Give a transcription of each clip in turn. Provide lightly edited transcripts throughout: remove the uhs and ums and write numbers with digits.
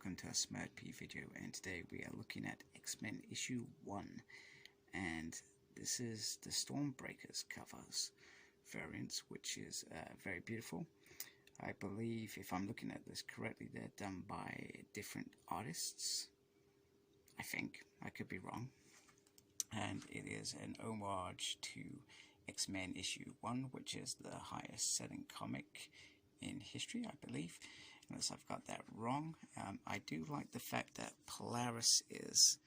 welcome to a Smart P video, and today we are looking at X-Men issue 1, and this is the Stormbreakers covers variants, which is very beautiful. I believe, if I'm looking at this correctly, they're done by different artists. I think, I could be wrong. And it is an homage to X-Men issue 1, which is the highest selling comic in history, I believe, unless I've got that wrong. I do like the fact that Polaris is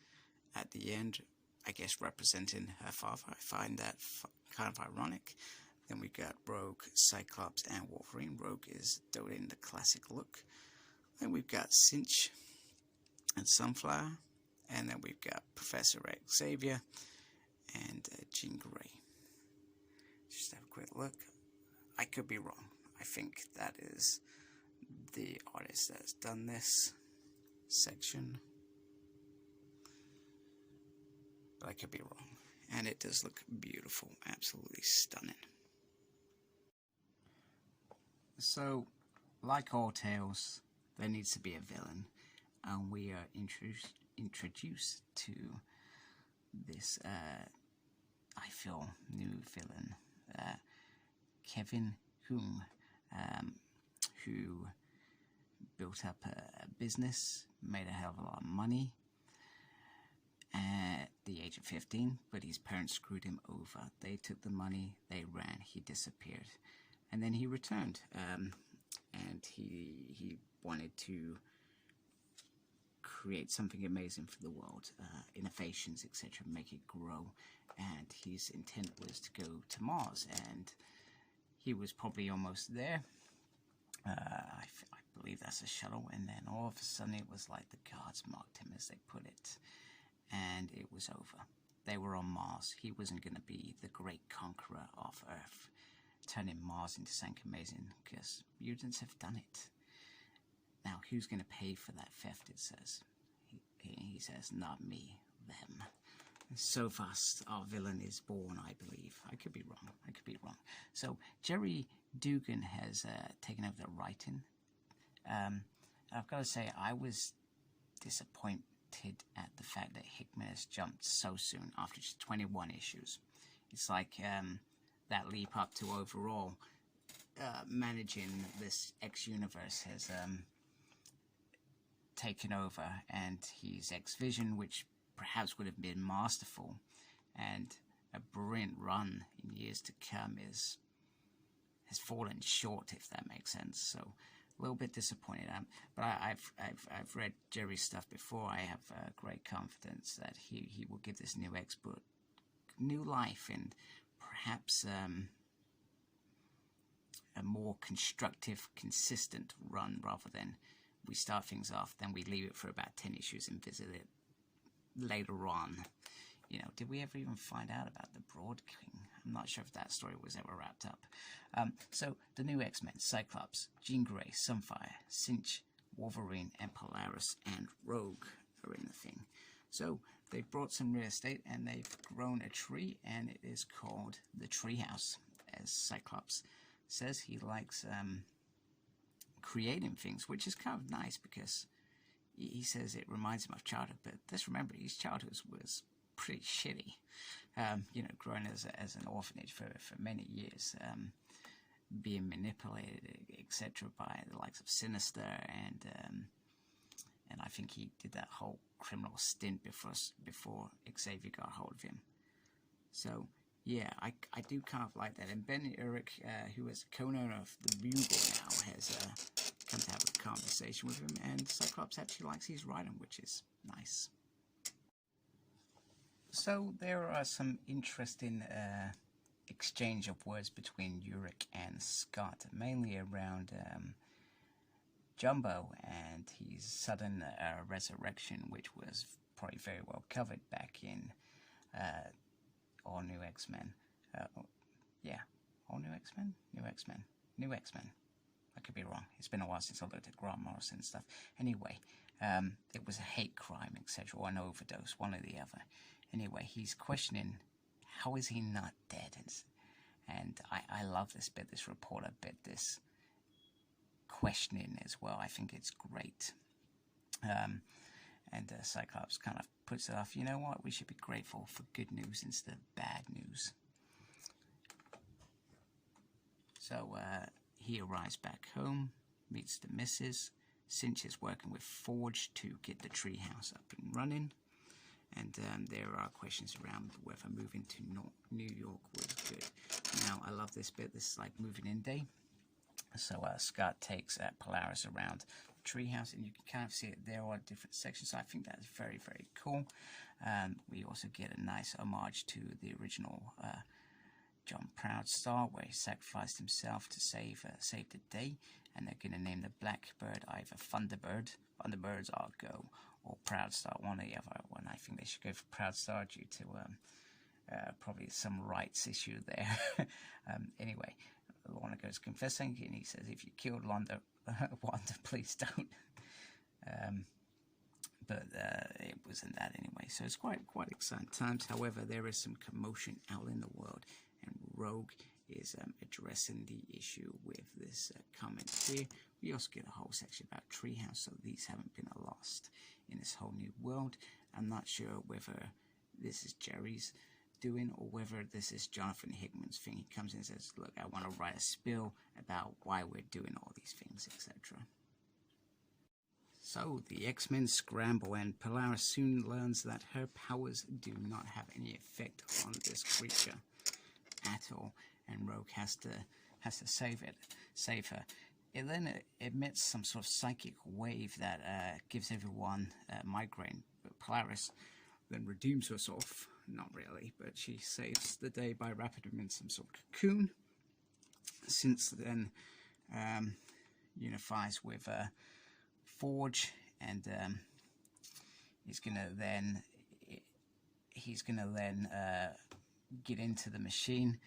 at the end, I guess, representing her father. I find that kind of ironic. Then we've got Rogue, Cyclops, and Wolverine. Rogue is doing the classic look. Then we've got Cinch and Sunflower. And then we've got Professor Xavier and Jean Grey. Just have a quick look. I could be wrong. I think that is the artist that has done this section, but I could be wrong. And it does look beautiful, absolutely stunning. So, like all tales, there needs to be a villain, and we are introduced to this, I feel, new villain, Kevin Hung, who built up a business, made a hell of a lot of money at the age of 15, but his parents screwed him over. They took the money, they ran, he disappeared, and then he returned, and he wanted to create something amazing for the world, innovations, etc., make it grow, and his intent was to go to Mars, and he was probably almost there. I believe that's a shuttle, and then all of a sudden it was like the gods mocked him, as they put it, and it was over. They were on Mars. He wasn't going to be the great conqueror of Earth, turning Mars into something amazing, because mutants have done it. Now, who's going to pay for that theft, it says. He says, not me, them. So fast, our villain is born, I believe. I could be wrong. So, Gerry Duggan has taken over the writing. I've got to say, I was disappointed at the fact that Hickman has jumped so soon after just 21 issues. It's like that leap up to overall managing this X-universe has taken over, and his X-Vision, which perhaps would have been masterful and a brilliant run in years to come, has fallen short, if that makes sense. So a little bit disappointed. But I've read Gerry's stuff before. I have great confidence that he will give this new X-book new life, and perhaps a more constructive, consistent run, rather than we start things off, then we leave it for about 10 issues and visit it later on. You know, did we ever even find out about the Broad King? I'm not sure if that story was ever wrapped up. So, the new X-Men, Cyclops, Jean Grey, Sunfire, Cinch, Wolverine, and Polaris, and Rogue are in the thing. So, they've brought some real estate, and they've grown a tree, and it is called the treehouse. As Cyclops says, he likes creating things, which is kind of nice, because he says it reminds him of childhood, but let's remember, his childhood was pretty shitty. You know, growing as an orphanage for many years, being manipulated, etc., by the likes of Sinister, and I think he did that whole criminal stint before Xavier got hold of him. So yeah, I do kind of like that. And Ben Urich, who is co-owner of the Bugle now, has come to have a conversation with him, and Cyclops actually likes his writing, which is nice. So there are some interesting exchange of words between Urich and Scott, mainly around Jumbo and his sudden resurrection, which was probably very well covered back in All New X-Men. Yeah, All New X-Men? New X-Men. I could be wrong. It's been a while since I looked at Grant Morrison and stuff. Anyway, it was a hate crime, etc., or an overdose, one or the other. Anyway, he's questioning, how is he not dead? And I love this bit, this reporter bit, this questioning as well. I think it's great. And Cyclops kind of puts it off. You know what? We should be grateful for good news instead of bad news. So he arrives back home, meets the missus. Cinch is working with Forge to get the treehouse up and running. And there are questions around whether moving to New York was good. Now, I love this bit. This is like moving in day. So Scott takes Polaris around the treehouse, and you can kind of see it. There are different sections. So I think that's very, very cool. We also get a nice homage to the original John Proudstar, where he sacrificed himself to save the day. And they're going to name the Blackbird either Thunderbird. Thunderbirds are go, or Proudstar, one or the other one. I think they should go for Proudstar due to probably some rights issue there. Anyway, Lorna goes confessing, and he says, if you killed Wanda, please don't. But it wasn't that anyway, so it's quite exciting times. However, there is some commotion out in the world, and Rogue is addressing the issue with this comment here. We also get a whole section about treehouse, so these haven't been lost in this whole new world. I'm not sure whether this is Gerry's doing or whether this is Jonathan Hickman's thing. He comes in and says, look, I want to write a spill about why we're doing all these things, etc. So the X-Men scramble, and Polaris soon learns that her powers do not have any effect on this creature at all, and Rogue has to save her. It then emits some sort of psychic wave that gives everyone migraine. But Polaris then redeems herself. Not really, but she saves the day by wrapping him in some sort of cocoon. Since then, unifies with Forge, and he's gonna then get into the machine,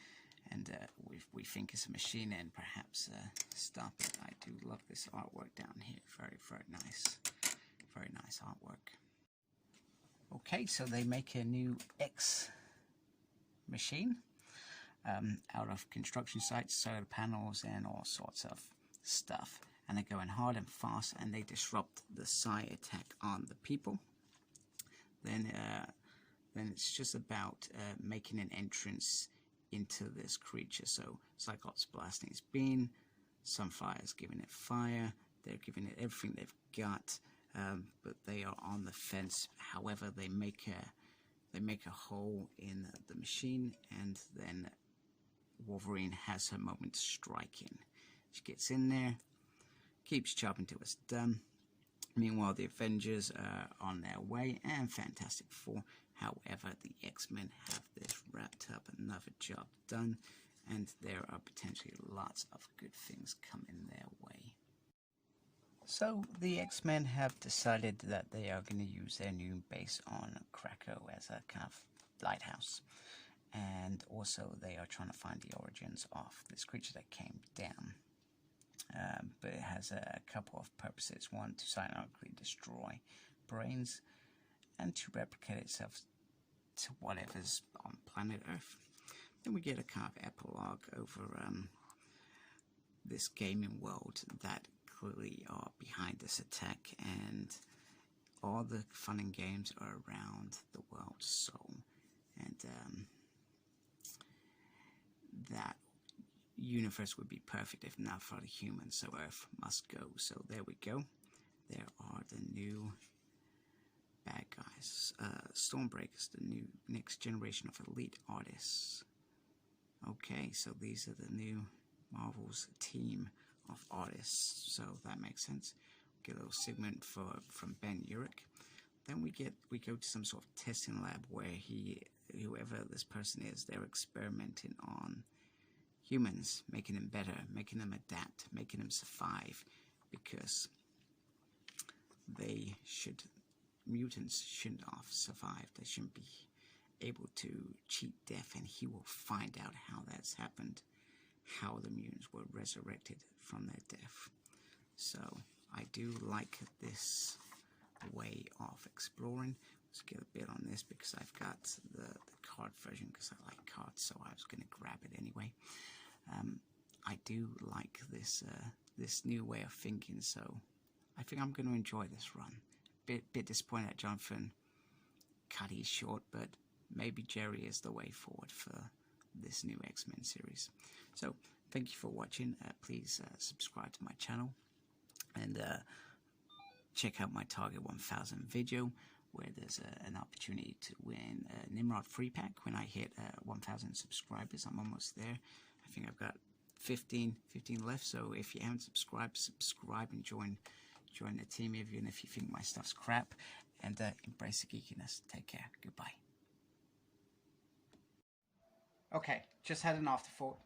and we think it's a machine, and perhaps stop it. I do love this artwork down here. Very, very nice artwork. Okay, so they make a new X machine out of construction sites, solar panels, and all sorts of stuff. And they're going hard and fast, and they disrupt the Psy attack on the people. Then it's just about making an entrance into this creature. So Cyclops blasting his beam, Sunfire's giving it fire. They're giving it everything they've got. But they are on the fence. However, they make a hole in the machine, and then Wolverine has her moment striking. She gets in there, keeps chopping till it's done. Meanwhile, the Avengers are on their way, and Fantastic Four. However, the X-Men have this wrapped up, another job done, and there are potentially lots of good things coming their way. So the X-Men have decided that they are going to use their new base on Krakow as a kind of lighthouse. And also they are trying to find the origins of this creature that came down. But it has a couple of purposes. One, to silently destroy brains, and to replicate itself to whatever's on planet Earth. Then we get a kind of epilogue over this gaming world that clearly are behind this attack, and all the fun and games are around the world. So, and that universe would be perfect if not for the humans, so Earth must go. So there we go. There are the new bad guys, Stormbreakers, the new next generation of elite artists. Okay, so these are the new Marvel's team of artists, so that makes sense. Get a little segment from Ben Urich. Then we go to some sort of testing lab where whoever this person is, they're experimenting on humans, making them better, making them adapt, making them survive, because mutants shouldn't have survived. They shouldn't be able to cheat death, and he will find out how that's happened, how the mutants were resurrected from their death. So I do like this way of exploring. Let's get a bit on this because I've got the card version because I like cards, so I was going to grab it anyway. I do like this new way of thinking, so I think I'm going to enjoy this run. bit disappointed that Jonathan cut it short, but maybe Gerry is the way forward for this new X-Men series. So thank you for watching. Please subscribe to my channel and check out my Target 1000 video, where there's an opportunity to win a Nimrod free pack when I hit 1000 subscribers. I'm almost there. I think I've got 15 left, so if you haven't subscribed, subscribe and join the team, even if you think my stuff's crap. And embrace the geekiness. Take care. Goodbye. Okay, just had an afterthought.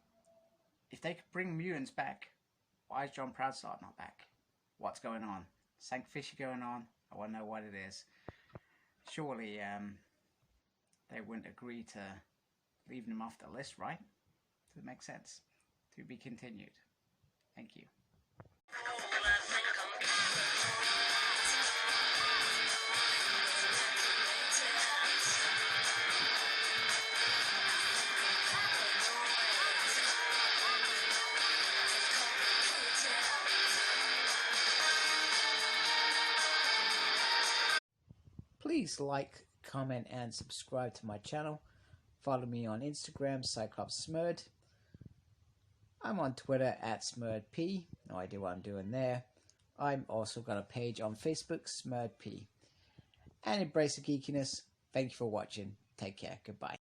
If they could bring mutants back, why is John Proudstar not back? What's going on? Something fishy going on. I want to know what it is. Surely they wouldn't agree to leaving him off the list, right? Does it make sense? To be continued. Thank you. Please like, comment, and subscribe to my channel. Follow me on Instagram, Cyclops Smurd. I'm on Twitter @SmurdP. No idea what I'm doing there. I'm also got a page on Facebook, SmurdP. And embrace the geekiness. Thank you for watching. Take care. Goodbye.